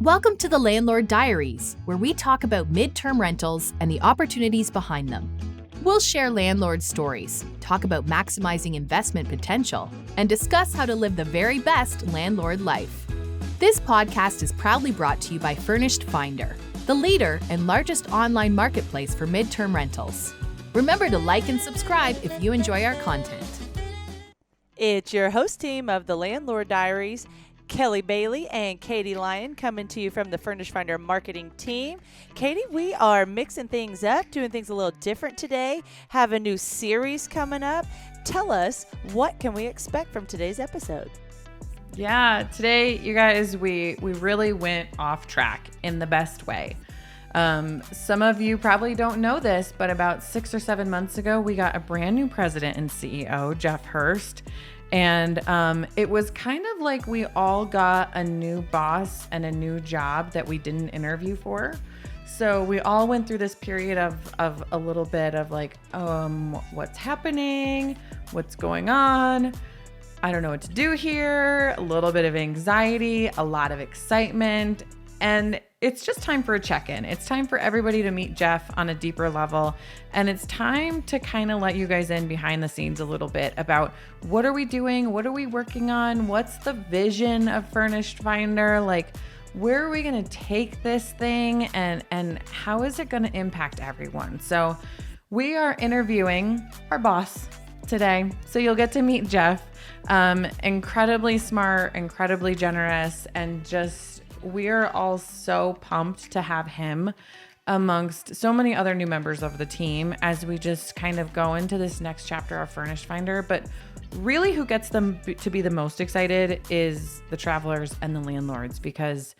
Welcome to the Landlord Diaries, where we talk about midterm rentals and the opportunities behind them. We'll share landlord stories, talk about maximizing investment potential, and discuss how to live the very best landlord life. This podcast is proudly brought to you by Furnished Finder, the leader and largest online marketplace for midterm rentals. Remember to like and subscribe if you enjoy our content. It's your host team of the Landlord Diaries, Kelly Bailey and Katie Lyon, coming to you from the Furnished Finder marketing team. Katie, we are mixing things up, doing things a little different today, have a new series coming up. Tell us, what can we expect from today's episode? Yeah, today, you guys, we really went off track in the best way. Some of you probably don't know this, but about 6 or 7 months ago, we got a brand new president and CEO, Jeff Hurst. And it was kind of like we all got a new boss and a new job that we didn't interview for. So we all went through this period of a little bit of like, what's happening? What's going on? I don't know what to do here. A little bit of anxiety, a lot of excitement. And it's just time for a check-in. It's time for everybody to meet Jeff on a deeper level. And it's time to kind of let you guys in behind the scenes a little bit about what are we doing? What are we working on? What's the vision of Furnished Finder? Like, where are we going to take this thing? And how is it going to impact everyone? So we are interviewing our boss today. So you'll get to meet Jeff. Incredibly smart, incredibly generous, and just we're all so pumped to have him amongst so many other new members of the team as we just kind of go into this next chapter of Furnished Finder. But really who gets them to be the most excited is the travelers and the landlords, because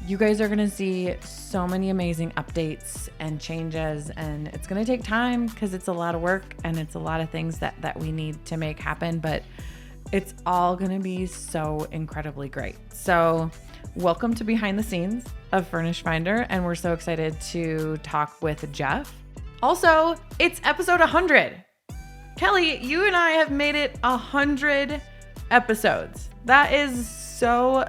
you guys are going to see so many amazing updates and changes, and it's going to take time because it's a lot of work and it's a lot of things that we need to make happen, but it's all going to be so incredibly great. So welcome to behind the scenes of Furnished Finder, and we're so excited to talk with Jeff. Also, it's episode 100. Kelly, you and I have made it 100 episodes. That is so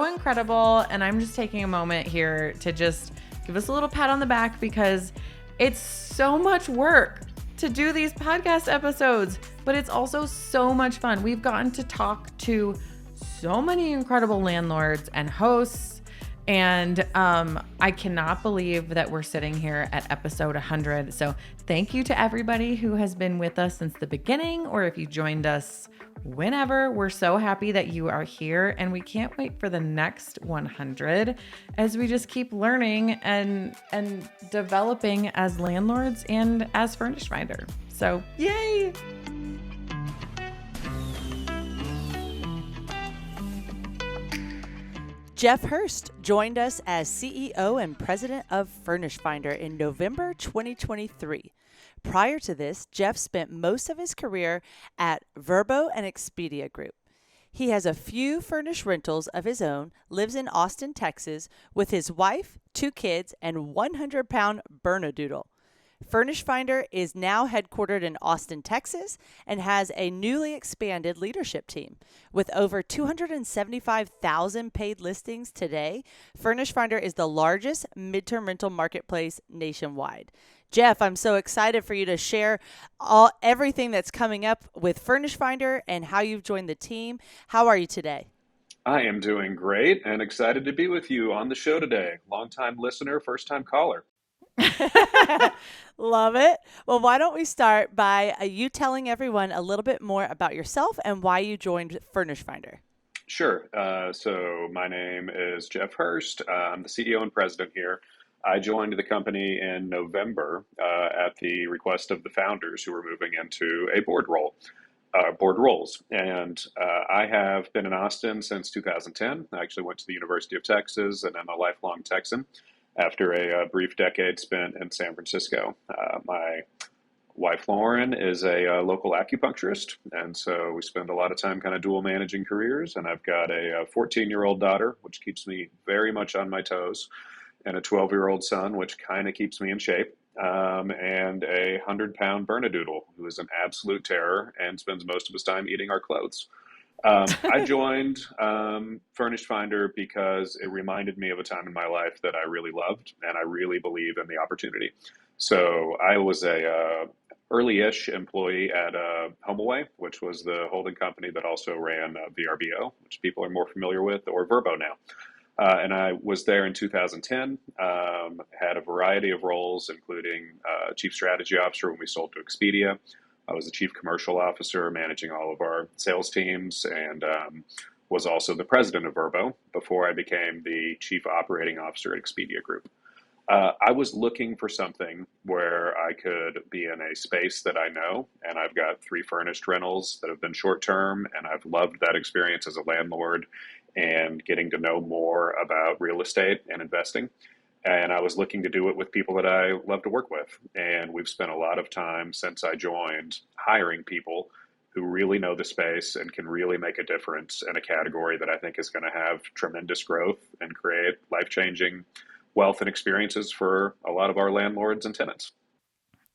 incredible, and I'm just taking a moment here to just give us a little pat on the back because it's so much work to do these podcast episodes, but it's also so much fun. We've gotten to talk to so many incredible landlords and hosts, and I cannot believe that we're sitting here at episode 100. So thank you to everybody who has been with us since the beginning, or if you joined us whenever. We're so happy that you are here, and we can't wait for the next 100 as we just keep learning and developing as landlords and as Furnished Finder. So yay! Jeff Hurst joined us as CEO and president of Furnished Finder in November 2023. Prior to this, Jeff spent most of his career at VRBO and Expedia Group. He has a few furnished rentals of his own, lives in Austin, Texas, with his wife, 2 kids, and 100-pound Bernedoodle. Furnished Finder is now headquartered in Austin, Texas, and has a newly expanded leadership team. With over 275,000 paid listings today, Furnished Finder is the largest midterm rental marketplace nationwide. Jeff, I'm so excited for you to share everything that's coming up with Furnished Finder and how you've joined the team. How are you today? I am doing great and excited to be with you on the show today. Long-time listener, first-time caller. Love it. Well, why don't we start by you telling everyone a little bit more about yourself and why you joined Furnished Finder? Sure. So my name is Jeff Hurst. I'm the CEO and president here. I joined the company in November at the request of the founders who were moving into a board roles. And I have been in Austin since 2010. I actually went to the University of Texas and I'm a lifelong Texan after a brief decade spent in San Francisco. My wife, Lauren, is a local acupuncturist, and so we spend a lot of time kind of dual managing careers, and I've got a 14-year-old daughter, which keeps me very much on my toes, and a 12-year-old son, which kind of keeps me in shape, and a 100-pound Bernedoodle, who is an absolute terror and spends most of his time eating our clothes. I joined Furnished Finder because it reminded me of a time in my life that I really loved, and I really believe in the opportunity. So I was a early-ish employee at HomeAway, which was the holding company that also ran VRBO, which people are more familiar with, or VRBO now. And I was there in 2010, had a variety of roles, including chief strategy officer when we sold to Expedia. I was the chief commercial officer managing all of our sales teams and was also the president of VRBO before I became the chief operating officer at Expedia Group. I was looking for something where I could be in a space that I know, and I've got 3 furnished rentals that have been short term, and I've loved that experience as a landlord and getting to know more about real estate and investing. And I was looking to do it with people that I love to work with. And we've spent a lot of time since I joined hiring people who really know the space and can really make a difference in a category that I think is going to have tremendous growth and create life changing wealth and experiences for a lot of our landlords and tenants.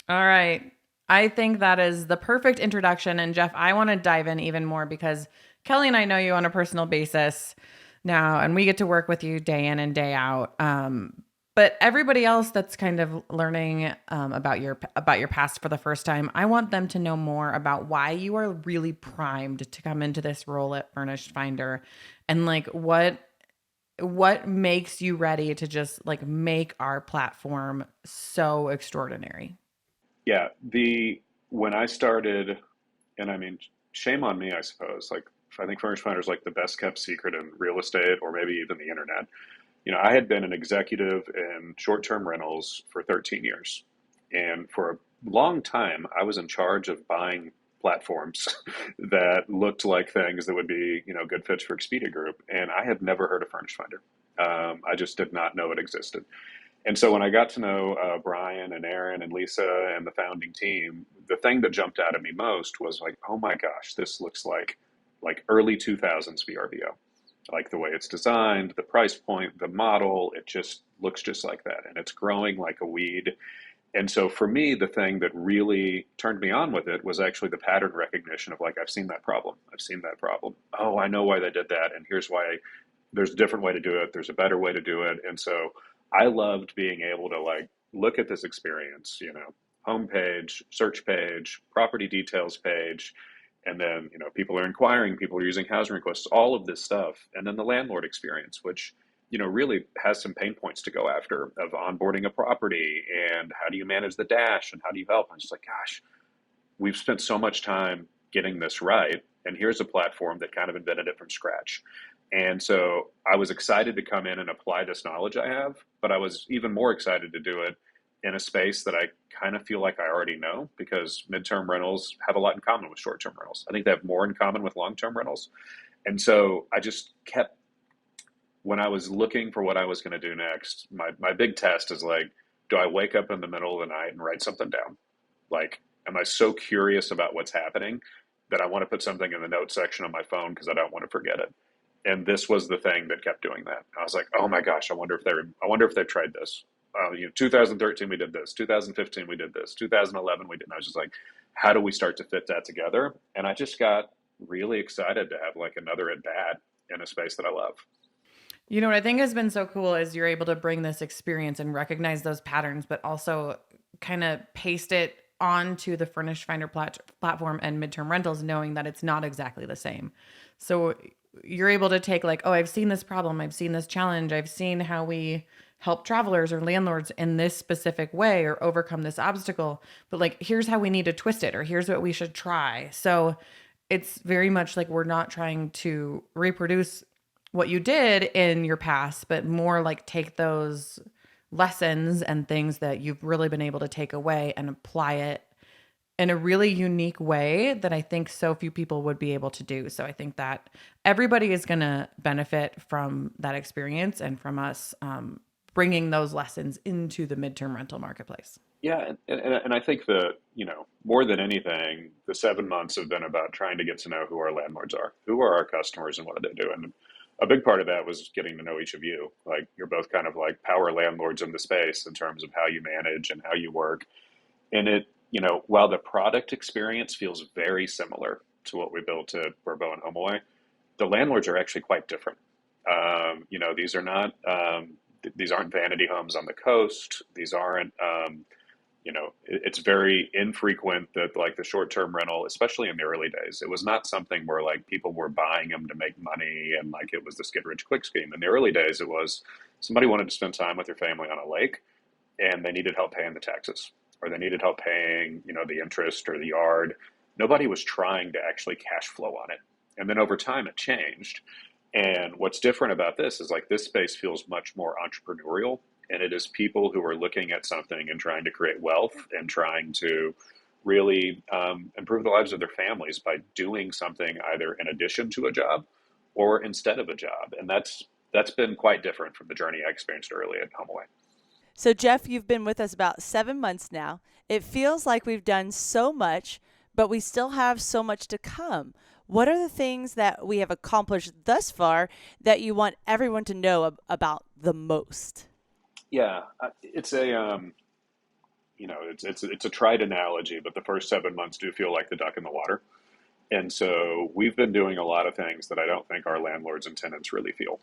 All right. I think that is the perfect introduction. And Jeff, I want to dive in even more because Kelly and I know you on a personal basis now, and we get to work with you day in and day out. But everybody else that's kind of learning about your past for the first time, I want them to know more about why you are really primed to come into this role at Furnished Finder, and like what makes you ready to just like make our platform so extraordinary. Yeah, the when I started, and I mean, shame on me, I suppose. Like, I think Furnished Finder is like the best kept secret in real estate, or maybe even the internet. I had been an executive in short term rentals for 13 years. And for a long time, I was in charge of buying platforms that looked like things that would be, good fits for Expedia Group. And I had never heard of Furnished Finder. I just did not know it existed. And so when I got to know Brian and Aaron and Lisa and the founding team, the thing that jumped out at me most was like, oh my gosh, this looks like early 2000s VRBO. Like the way it's designed, the price point, the model, it just looks just like that. And it's growing like a weed. And so for me, the thing that really turned me on with it was actually the pattern recognition of like, I've seen that problem. I've seen that problem. Oh, I know why they did that. And here's why there's a different way to do it. There's a better way to do it. And so I loved being able to like look at this experience, homepage, search page, property details page, and then people are inquiring, people are using housing requests, all of this stuff, and then the landlord experience, which really has some pain points to go after of onboarding a property and how do you manage the dash and how do you help. I'm just like, gosh, we've spent so much time getting this right, and here's a platform that kind of invented it from scratch. And so I was excited to come in and apply this knowledge I have, but I was even more excited to do it in a space that I kind of feel like I already know, because midterm rentals have a lot in common with short-term rentals. I think they have more in common with long-term rentals. And so I just kept, when I was looking for what I was going to do next, my big test is like, do I wake up in the middle of the night and write something down? Like, am I so curious about what's happening that I want to put something in the notes section on my phone because I don't want to forget it? And this was the thing that kept doing that. I was like, oh my gosh, I wonder if they've tried this. 2013 we did this, 2015 we did this, 2011 we did. And I was just like, how do we start to fit that together? And I just got really excited to have like another at bat in a space that I love. You know what I think has been so cool is you're able to bring this experience and recognize those patterns, but also kind of paste it onto the Furnished Finder platform and midterm rentals, knowing that it's not exactly the same. So you're able to take like, oh, I've seen this problem, I've seen this challenge, I've seen how we help travelers or landlords in this specific way or overcome this obstacle, but like, here's how we need to twist it, or here's what we should try. So it's very much like we're not trying to reproduce what you did in your past, but more like take those lessons and things that you've really been able to take away and apply it in a really unique way that I think so few people would be able to do. So I think that everybody is going to benefit from that experience and from us bringing those lessons into the midterm rental marketplace. Yeah, and I think that, more than anything, the 7 months have been about trying to get to know who our landlords are, who are our customers, and what do they do. And a big part of that was getting to know each of you. Like, you're both kind of like power landlords in the space in terms of how you manage and how you work. And it, while the product experience feels very similar to what we built at VRBO and HomeAway, the landlords are actually quite different. These are not these aren't vanity homes on the coast. These aren't it's very infrequent that like the short-term rental, especially in the early days, it was not something where like people were buying them to make money and like it was this get rich quick scheme. In the early days, it was somebody wanted to spend time with their family on a lake and they needed help paying the taxes or they needed help paying, the interest or the yard. Nobody was trying to actually cash flow on it. And then over time it changed. And what's different about this is like this space feels much more entrepreneurial and it is people who are looking at something and trying to create wealth and trying to really improve the lives of their families by doing something either in addition to a job or instead of a job. And that's been quite different from the journey I experienced early at HomeAway. So, Jeff, you've been with us about 7 months now. It feels like we've done so much, but we still have so much to come. What are the things that we have accomplished thus far that you want everyone to know about the most? Yeah, it's a it's a trite analogy, but the first 7 months do feel like the duck in the water. And so we've been doing a lot of things that I don't think our landlords and tenants really feel.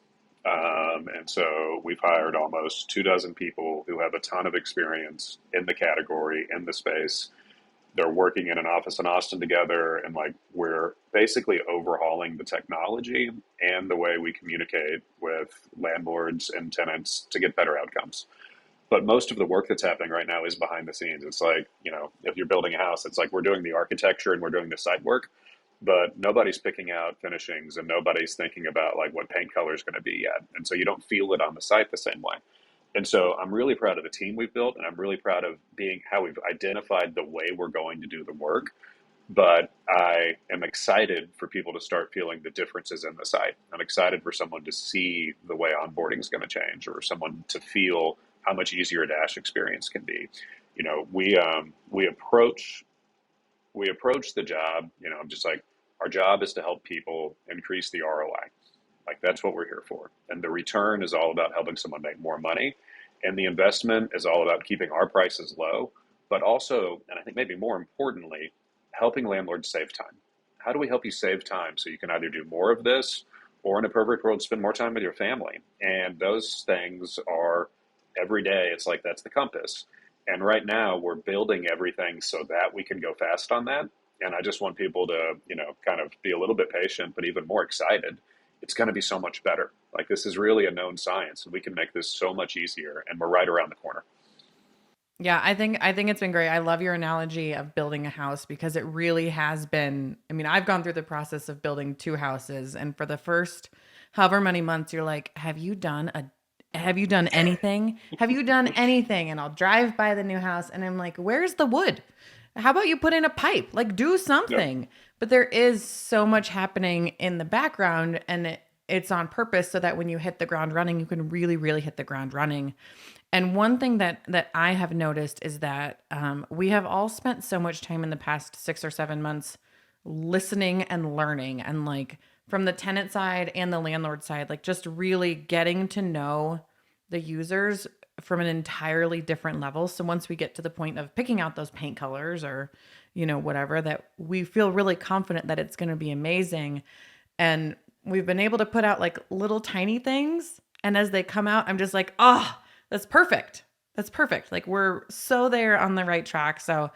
And so we've hired almost 24 people who have a ton of experience in the category, in the space. They're working in an office in Austin together, and like we're basically overhauling the technology and the way we communicate with landlords and tenants to get better outcomes. But most of the work that's happening right now is behind the scenes. It's like, if you're building a house, it's like we're doing the architecture and we're doing the site work, but nobody's picking out finishings and nobody's thinking about like what paint color is going to be yet. And so you don't feel it on the site the same way. And so I'm really proud of the team we've built, and I'm really proud of being how we've identified the way we're going to do the work. But I am excited for people to start feeling the differences in the site. I'm excited for someone to see the way onboarding is going to change, or someone to feel how much easier a dash experience can be. We approach the job. I'm just like, our job is to help people increase the ROI. Like that's what we're here for. And the return is all about helping someone make more money. And the investment is all about keeping our prices low, but also, and I think maybe more importantly, helping landlords save time. How do we help you save time so you can either do more of this or in a perfect world, spend more time with your family? And those things are every day. It's like, that's the compass. And right now we're building everything so that we can go fast on that. And I just want people to, kind of be a little bit patient, but even more excited. It's going to be so much better. Like this is really a known science and we can make this so much easier and we're right around the corner. Yeah, I think it's been great. I love your analogy of building a house because it really has been. I mean, I've gone through the process of building two houses, and for the first however many months, you're like, have you done anything? Have you done anything? And I'll drive by the new house and I'm like, where's the wood? How about you put in a pipe? Like do something. Yep. But there is so much happening in the background, and it's on purpose so that when you hit the ground running, you can really, really hit the ground running. And one thing that I have noticed is that we have all spent so much time in the past 6 or 7 months listening and learning, and like from the tenant side and the landlord side, like just really getting to know the users from an entirely different level. So once we get to the point of picking out those paint colors or, whatever, that we feel really confident that it's going to be amazing. And we've been able to put out like little tiny things. And as they come out, I'm just like, oh, that's perfect. That's perfect. Like we're so there on the right track. So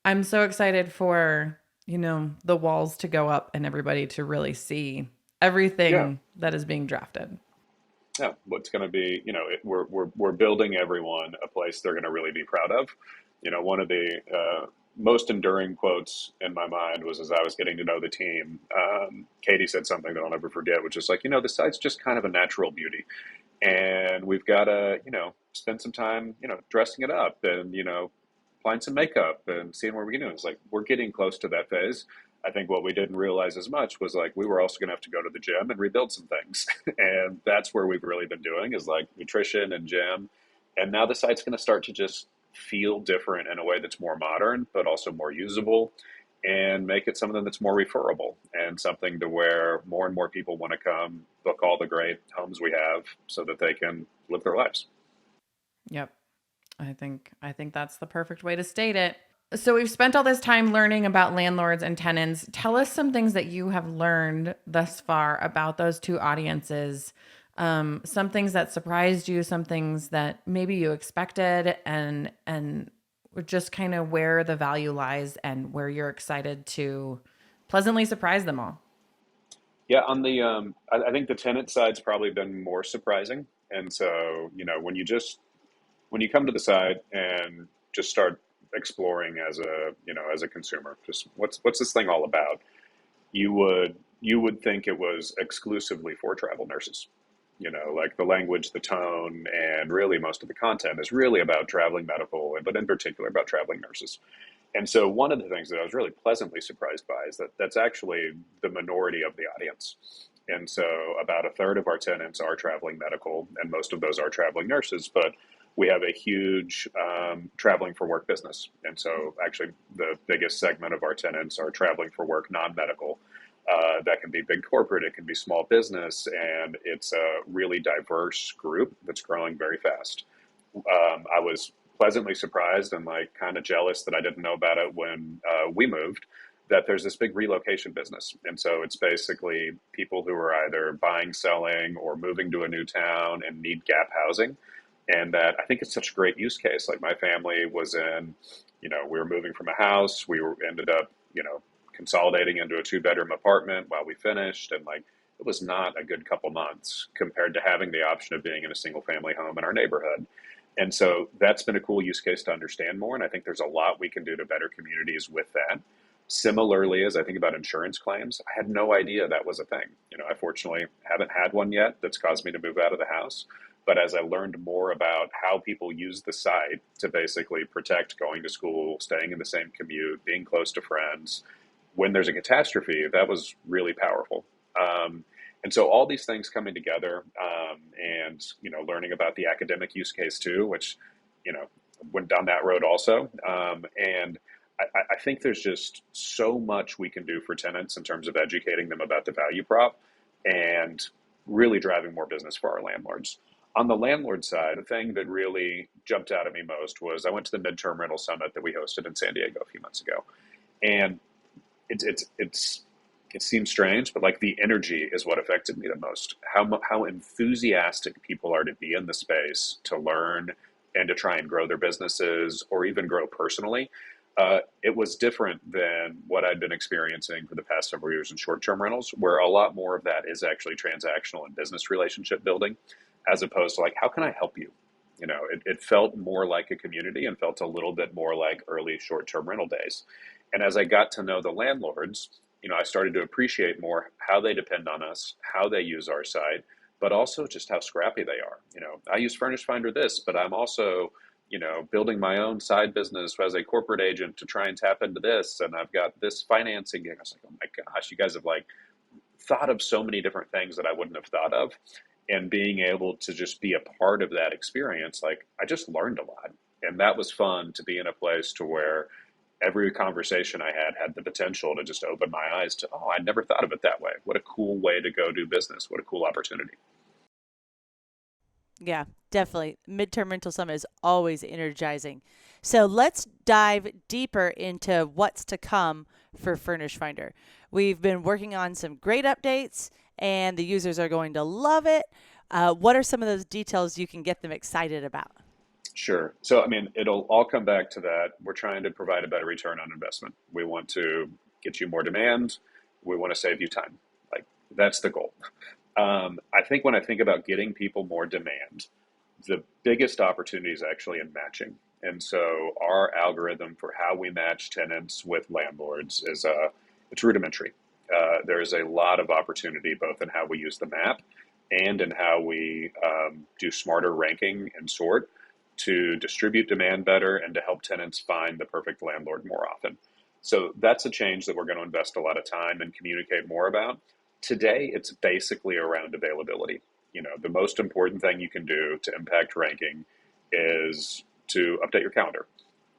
I'm so excited for, the walls to go up and everybody to really see everything that is being drafted. Yeah, what's going to be, we're building everyone a place they're going to really be proud of. One of the most enduring quotes in my mind was as I was getting to know the team. Katie said something that I'll never forget, which is like, the site's just kind of a natural beauty. And we've got to, spend some time, dressing it up and, applying some makeup and seeing where we can do. It's like, we're getting close to that phase. I think what we didn't realize as much was like, we were also going to have to go to the gym and rebuild some things. And that's where we've really been doing is like nutrition and gym. And now the site's going to start to just feel different in a way that's more modern, but also more usable, and make it something that's more referable and something to where more and more people want to come book all the great homes we have so that they can live their lives. Yep. I think that's the perfect way to state it. So we've spent all this time learning about landlords and tenants. Tell us some things that you have learned thus far about those two audiences. Some things that surprised you, some things that maybe you expected, and just kind of where the value lies and where you're excited to pleasantly surprise them all. Yeah, on the I think the tenant side's probably been more surprising. And so, when you come to the site and just start exploring as a consumer, just what's this thing all about? You would think it was exclusively for travel nurses. Like the language, the tone, and really most of the content is really about traveling medical, but in particular about traveling nurses. And so one of the things that I was really pleasantly surprised by is that that's actually the minority of the audience. And so about a third of our tenants are traveling medical, and most of those are traveling nurses, but we have a huge traveling for work business. And so actually the biggest segment of our tenants are traveling for work, non-medical. That can be big corporate, it can be small business, and it's a really diverse group that's growing very fast. I was pleasantly surprised and like kind of jealous that I didn't know about it when we moved. That there's this big relocation business, and so it's basically people who are either buying, selling, or moving to a new town and need gap housing. And that I think it's such a great use case. Like my family was in, we were moving from a house, ended up, consolidating into a two-bedroom apartment while we finished, and like it was not a good couple months compared to having the option of being in a single family home in our neighborhood. And so that's been a cool use case to understand more. And I think there's a lot we can do to better communities with that. Similarly, as I think about insurance claims, I had no idea that was a thing. I fortunately haven't had one yet that's caused me to move out of the house. But as I learned more about how people use the site to basically protect going to school, staying in the same commute, being close to friends, when there's a catastrophe, that was really powerful. And so all these things coming together, and learning about the academic use case too, which went down that road also. And I think there's just so much we can do for tenants in terms of educating them about the value prop and really driving more business for our landlords. On the landlord side, the thing that really jumped out at me most was I went to the midterm rental summit that we hosted in San Diego a few months ago, and it seems strange, but like the energy is what affected me the most. How enthusiastic people are to be in the space to learn and to try and grow their businesses or even grow personally. It was different than what I'd been experiencing for the past several years in short-term rentals, where a lot more of that is actually transactional and business relationship building, as opposed to like, how can I help you? It felt more like a community and felt a little bit more like early short-term rental days. And as I got to know the landlords, I started to appreciate more how they depend on us, how they use our site, but also just how scrappy they are. I use Furnished Finder this, but I'm also, building my own side business as a corporate agent to try and tap into this. And I've got this financing gig. I was like, oh my gosh, you guys have like thought of so many different things that I wouldn't have thought of. And being able to just be a part of that experience, like I just learned a lot. And that was fun to be in a place to where every conversation I had the potential to just open my eyes to, oh, I'd never thought of it that way. What a cool way to go do business. What a cool opportunity. Yeah, definitely. Midterm Rental Summit is always energizing. So let's dive deeper into what's to come for Furnish Finder. We've been working on some great updates, and the users are going to love it. What are some of those details you can get them excited about? Sure. So, I mean, it'll all come back to that. We're trying to provide a better return on investment. We want to get you more demand. We want to save you time. Like, that's the goal. I think when I think about getting people more demand, the biggest opportunity is actually in matching. And so our algorithm for how we match tenants with landlords is it's rudimentary. There's a lot of opportunity both in how we use the map and in how we do smarter ranking and sort to distribute demand better and to help tenants find the perfect landlord more often. So that's a change that we're going to invest a lot of time and communicate more about. Today, it's basically around availability. The most important thing you can do to impact ranking is to update your calendar.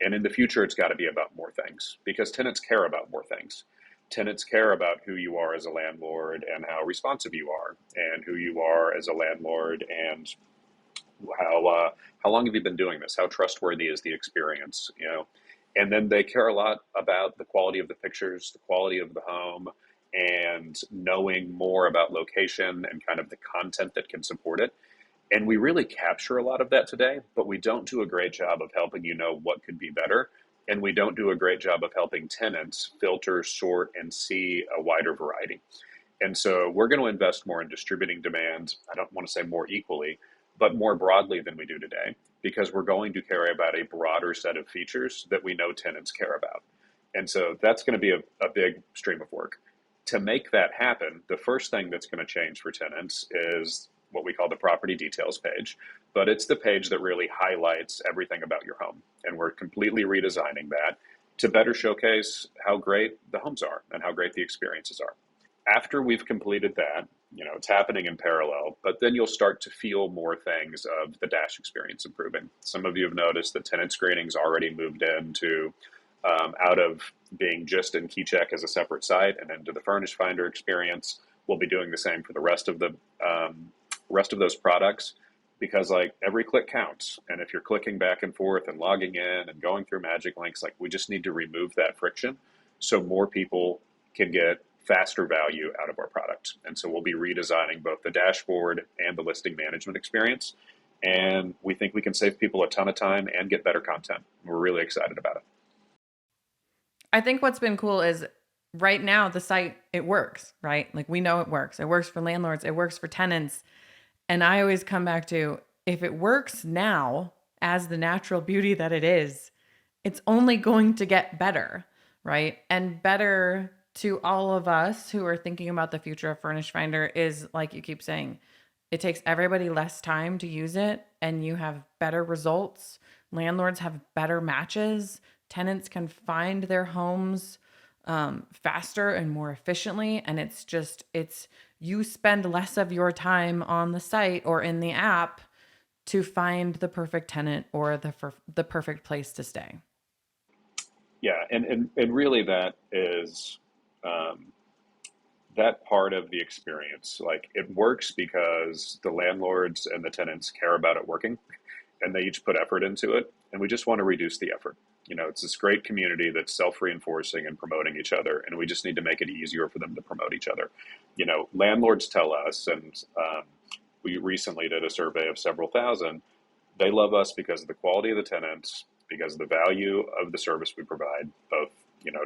And in the future, it's got to be about more things because tenants care about more things. Tenants care about who you are as a landlord and how responsive you are, and who you are as a landlord and how long have you been doing this? How trustworthy is the experience? And then they care a lot about the quality of the pictures, the quality of the home, and knowing more about location and kind of the content that can support it. And we really capture a lot of that today, but we don't do a great job of helping you know what could be better. And we don't do a great job of helping tenants filter, sort, and see a wider variety. And so we're going to invest more in distributing demand. I don't want to say more equally, but more broadly than we do today, because we're going to care about a broader set of features that we know tenants care about. And so that's going to be a big stream of work. To make that happen, the first thing that's going to change for tenants is what we call the property details page, but it's the page that really highlights everything about your home. And we're completely redesigning that to better showcase how great the homes are and how great the experiences are. After we've completed that, it's happening in parallel, but then you'll start to feel more things of the dash experience improving. Some of you have noticed that tenant screenings already moved into out of being just in KeyCheck as a separate site and into the Furnished Finder experience. We'll be doing the same for the rest of those products, because every click counts. And if you're clicking back and forth and logging in and going through magic links, we just need to remove that friction so more people can get faster value out of our product. And so we'll be redesigning both the dashboard and the listing management experience. And we think we can save people a ton of time and get better content. We're really excited about it. I think what's been cool is right now the site, it works, right? We know it works. It works for landlords. It works for tenants. And I always come back to, if it works now as the natural beauty that it is, it's only going to get better, right? And better to all of us who are thinking about the future of Furnished Finder is, like you keep saying, it takes everybody less time to use it and you have better results. Landlords have better matches. Tenants can find their homes faster and more efficiently. And it's you spend less of your time on the site or in the app to find the perfect tenant or the perfect place to stay. Yeah, and really that is that part of the experience. It works because the landlords and the tenants care about it working, and they each put effort into it, and we just want to reduce the effort. It's this great community that's self-reinforcing and promoting each other, and we just need to make it easier for them to promote each other. Landlords tell us, and we recently did a survey of several thousand, they love us because of the quality of the tenants, because of the value of the service we provide, both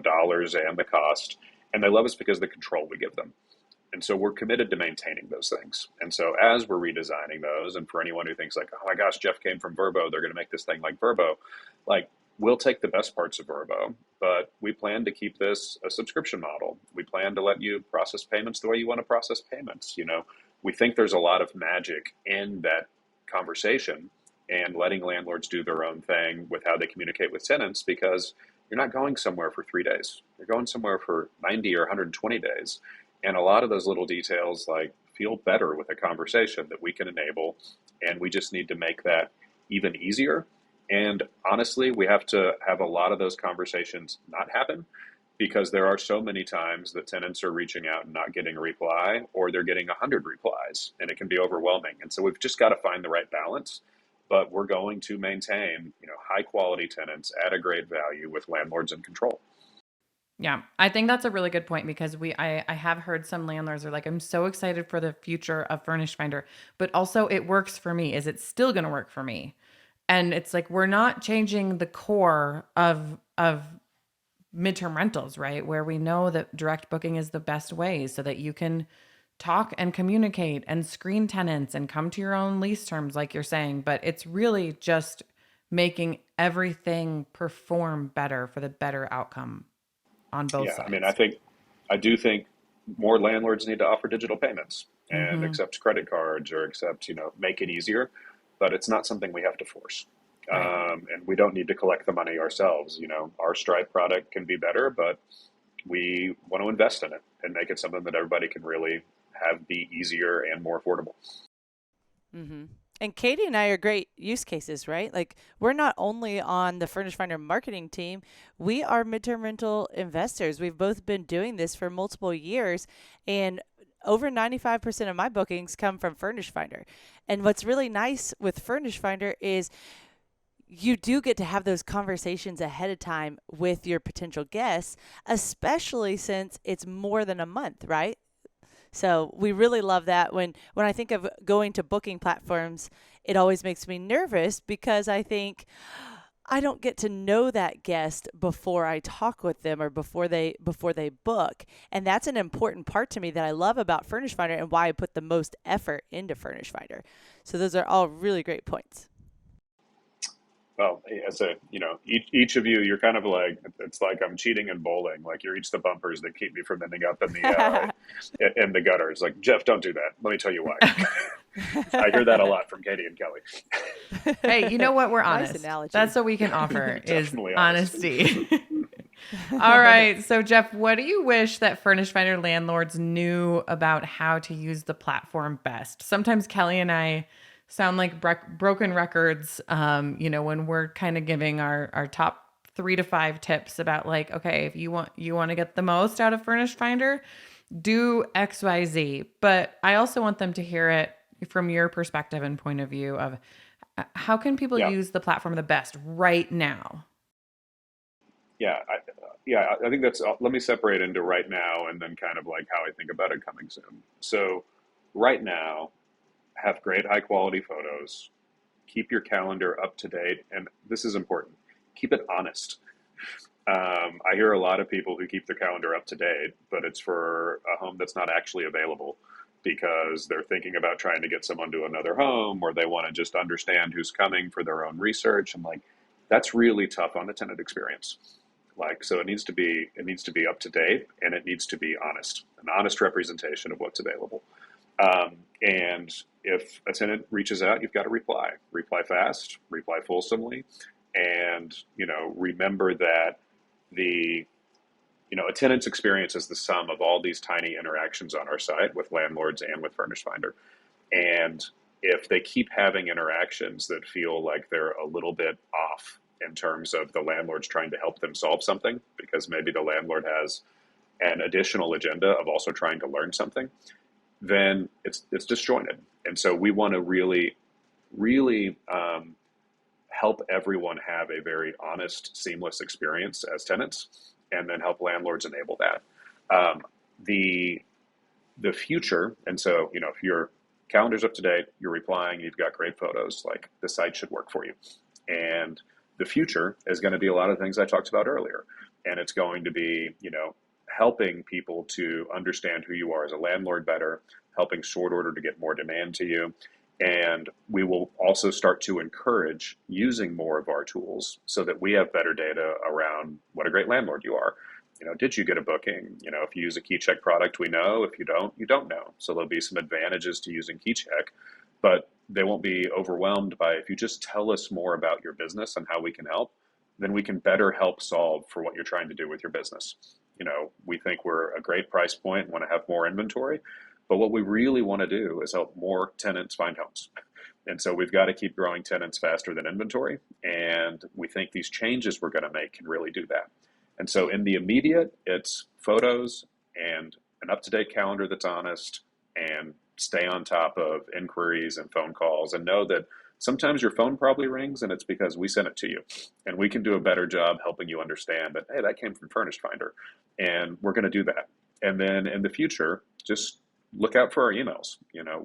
dollars and the cost, and they love us because of the control we give them. And so we're committed to maintaining those things. And so as we're redesigning those, and for anyone who thinks oh my gosh, Jeff came from VRBO, they're going to make this thing like VRBO, we'll take the best parts of VRBO, but we plan to keep this a subscription model. We plan to let you process payments the way you want to process payments. We think there's a lot of magic in that conversation and letting landlords do their own thing with how they communicate with tenants, because you're not going somewhere for 3 days. You're going somewhere for 90 or 120 days. And a lot of those little details feel better with a conversation that we can enable. And we just need to make that even easier. And honestly, we have to have a lot of those conversations not happen, because there are so many times that tenants are reaching out and not getting a reply, or they're getting 100 replies, and it can be overwhelming. And so we've just got to find the right balance. But we're going to maintain, high quality tenants at a great value with landlords in control. Yeah, I think that's a really good point, because I have heard some landlords are I'm so excited for the future of Furnished Finder, but also it works for me. Is it still going to work for me? And it's we're not changing the core of midterm rentals, right? Where we know that direct booking is the best way so that you can talk and communicate and screen tenants and come to your own lease terms, like you're saying. But it's really just making everything perform better for the better outcome on both sides. I do think more landlords need to offer digital payments and accept credit cards, or accept, make it easier, but it's not something we have to force. Right. And we don't need to collect the money ourselves. Our Stripe product can be better, but we want to invest in it and make it something that everybody can really have be easier and more affordable. Mm-hmm. And Katie and I are great use cases, right? We're not only on the Furnished Finder marketing team, we are midterm rental investors. We've both been doing this for multiple years, and over 95% of my bookings come from Furnished Finder. And what's really nice with Furnished Finder is you do get to have those conversations ahead of time with your potential guests, especially since it's more than a month, right? So we really love that. When I think of going to booking platforms, it always makes me nervous because I think I don't get to know that guest before I talk with them or before they book. And that's an important part to me that I love about Furnished Finder and why I put the most effort into Furnished Finder. So those are all really great points. Well, as a, each of you, you're kind of like, it's like I'm cheating in bowling. Like you're each the bumpers that keep me from ending up in in the gutters. Like, Jeff, don't do that. Let me tell you why. I hear that a lot from Katie and Kelly. Hey, you know what? We're Nice honest. analogy. That's what we can offer is Definitely honest. honesty. All right. So, Jeff, what do you wish that Furnished Finder landlords knew about how to use the platform best? Sometimes Kelly and I sound like broken records, when we're kind of giving our top 3 to 5 tips about like, okay, if you want to get the most out of Furnished Finder, do X, Y, Z. But I also want them to hear it from your perspective and point of view of how can people use the platform the best right now? I think that's, let me separate into right now and then kind of like how I think about it coming soon. So right now, have great high quality photos, keep your calendar up to date. And this is important. Keep it honest. I hear a lot of people who keep their calendar up to date, but it's for a home that's not actually available because they're thinking about trying to get someone to another home or they want to just understand who's coming for their own research. And like, that's really tough on the tenant experience. Like, so it needs to be up to date and it needs to be honest, an honest representation of what's available. And if a tenant reaches out, you've got to reply fast, reply fulsomely, and, remember that a tenant's experience is the sum of all these tiny interactions on our site with landlords and with Furnished Finder. And if they keep having interactions that feel like they're a little bit off in terms of the landlord's trying to help them solve something, because maybe the landlord has an additional agenda of also trying to learn something, then it's disjointed. And so we want to really, really help everyone have a very honest, seamless experience as tenants, and then help landlords enable that. The future, and so if your calendar's up to date, you're replying, you've got great photos, like the site should work for you. And the future is going to be a lot of things I talked about earlier, and it's going to be helping people to understand who you are as a landlord better, helping short order to get more demand to you. And we will also start to encourage using more of our tools so that we have better data around what a great landlord you are. Did you get a booking? If you use a KeyCheck product, we know. If you don't, you don't know. So there'll be some advantages to using KeyCheck, but they won't be overwhelmed by, if you just tell us more about your business and how we can help, then we can better help solve for what you're trying to do with your business. We think we're a great price point and want to have more inventory, but what we really want to do is help more tenants find homes. And so we've got to keep growing tenants faster than inventory. And we think these changes we're going to make can really do that. And so in the immediate, it's photos and an up-to-date calendar that's honest, and stay on top of inquiries and phone calls, and know that sometimes your phone probably rings and it's because we sent it to you, and we can do a better job helping you understand that, hey, that came from Furnished Finder, and we're going to do that. And then in the future, just look out for our emails.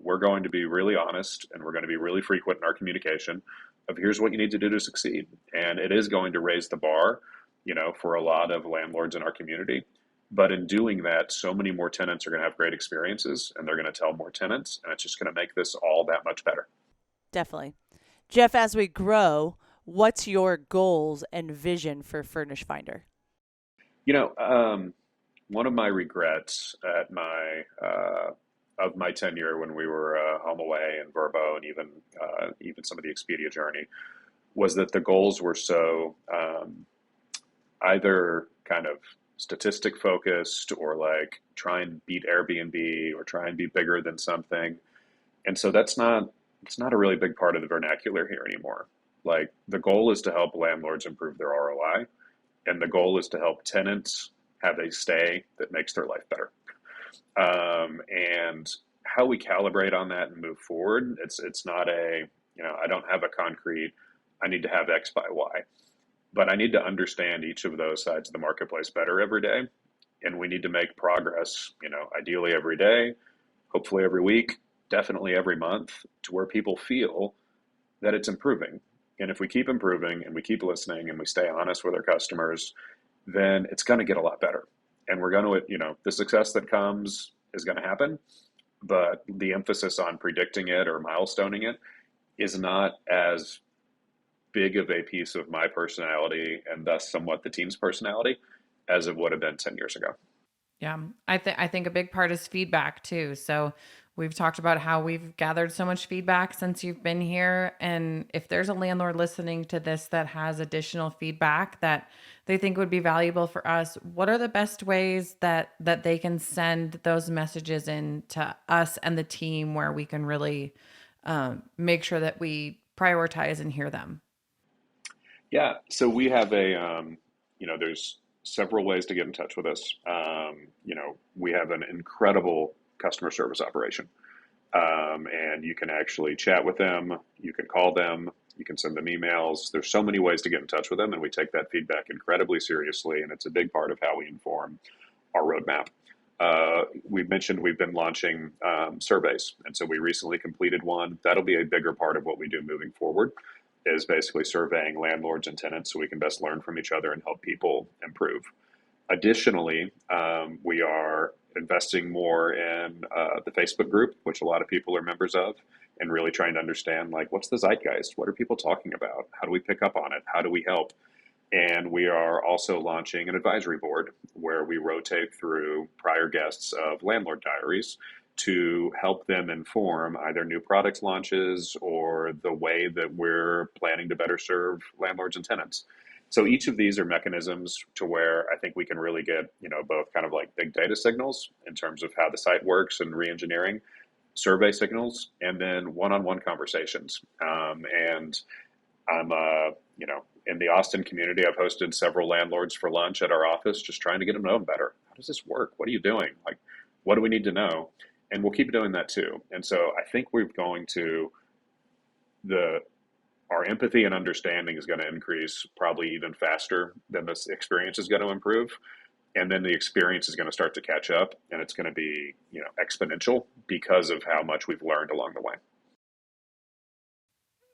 We're going to be really honest and we're going to be really frequent in our communication of here's what you need to do to succeed. And it is going to raise the bar, for a lot of landlords in our community. But in doing that, so many more tenants are going to have great experiences and they're going to tell more tenants, and it's just going to make this all that much better. Definitely. Jeff, as we grow, what's your goals and vision for Furnished Finder? One of my regrets at of my tenure when we were home away and VRBO and even some of the Expedia journey was that the goals were so either kind of statistic focused or like try and beat Airbnb or try and be bigger than something. And so it's not a really big part of the vernacular here anymore. Like, the goal is to help landlords improve their ROI, and the goal is to help tenants have a stay that makes their life better. And how we calibrate on that and move forward, it's not I don't have a concrete I need to have X by Y. But I need to understand each of those sides of the marketplace better every day. And we need to make progress, ideally every day, hopefully every week, definitely every month, to where people feel that it's improving. And if we keep improving and we keep listening and we stay honest with our customers, then it's going to get a lot better. And we're going to, the success that comes is going to happen, but the emphasis on predicting it or milestoning it is not as big of a piece of my personality and thus somewhat the team's personality as it would have been 10 years ago. Yeah, I think a big part is feedback too. So we've talked about how we've gathered so much feedback since you've been here. And if there's a landlord listening to this that has additional feedback that they think would be valuable for us, what are the best ways that they can send those messages in to us and the team where we can really make sure that we prioritize and hear them? Yeah, so we have there's several ways to get in touch with us. We have an incredible customer service operation. And you can actually chat with them, you can call them, you can send them emails. There's so many ways to get in touch with them, and we take that feedback incredibly seriously, and it's a big part of how we inform our roadmap. We mentioned we've been launching surveys, and so we recently completed one. That'll be a bigger part of what we do moving forward, is basically surveying landlords and tenants so we can best learn from each other and help people improve. Additionally, we are investing more in the Facebook group, which a lot of people are members of, and really trying to understand, like, what's the zeitgeist? What are people talking about? How do we pick up on it? How do we help? And we are also launching an advisory board where we rotate through prior guests of Landlord Diaries to help them inform either new products launches or the way that we're planning to better serve landlords and tenants. So each of these are mechanisms to where I think we can really get, both kind of like big data signals in terms of how the site works and re-engineering, survey signals, and then one-on-one conversations. And I'm, in the Austin community, I've hosted several landlords for lunch at our office, just trying to get to know them better. How does this work? What are you doing? Like, what do we need to know? And we'll keep doing that too. And so I think we're going to, our empathy and understanding is going to increase probably even faster than this experience is going to improve. And then the experience is going to start to catch up, and it's going to be, exponential because of how much we've learned along the way.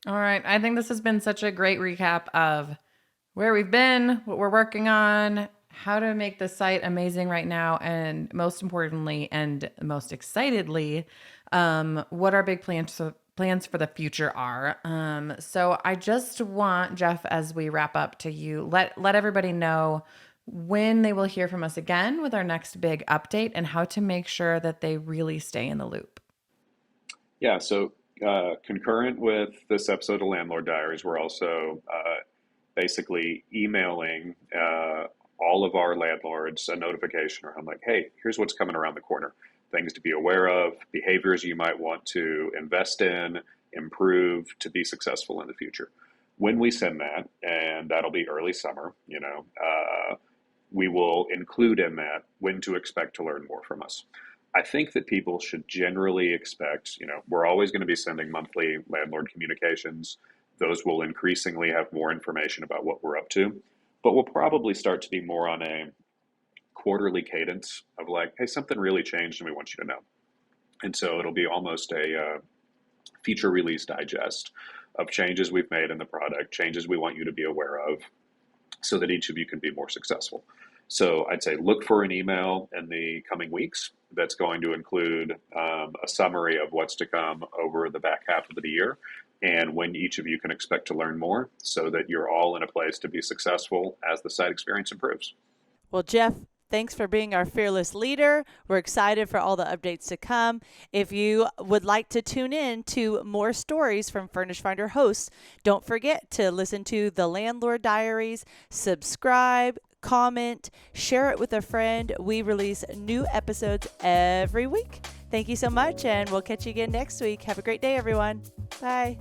All right. I think this has been such a great recap of where we've been, what we're working on, how to make the site amazing right now, and most importantly, and most excitedly, what our big plans for the future are. So I just want, Jeff, as we wrap up, to you, let everybody know when they will hear from us again with our next big update and how to make sure that they really stay in the loop. Yeah, so concurrent with this episode of Landlord Diaries, we're also basically emailing all of our landlords a notification, or I'm like, hey, here's what's coming around the corner. Things to be aware of, behaviors you might want to invest in, improve to be successful in the future. When we send that, and that'll be early summer, we will include in that when to expect to learn more from us. I think that people should generally expect, we're always going to be sending monthly landlord communications. Those will increasingly have more information about what we're up to, but we'll probably start to be more on a quarterly cadence of like, hey, something really changed and we want you to know. And so it'll be almost a feature release digest of changes we've made in the product, changes we want you to be aware of, so that each of you can be more successful. So I'd say look for an email in the coming weeks that's going to include a summary of what's to come over the back half of the year and when each of you can expect to learn more, so that you're all in a place to be successful as the site experience improves. Well, Jeff, thanks for being our fearless leader. We're excited for all the updates to come. If you would like to tune in to more stories from Furnished Finder hosts, don't forget to listen to the Landlord Diaries, subscribe, comment, share it with a friend. We release new episodes every week. Thank you so much, and we'll catch you again next week. Have a great day, everyone. Bye.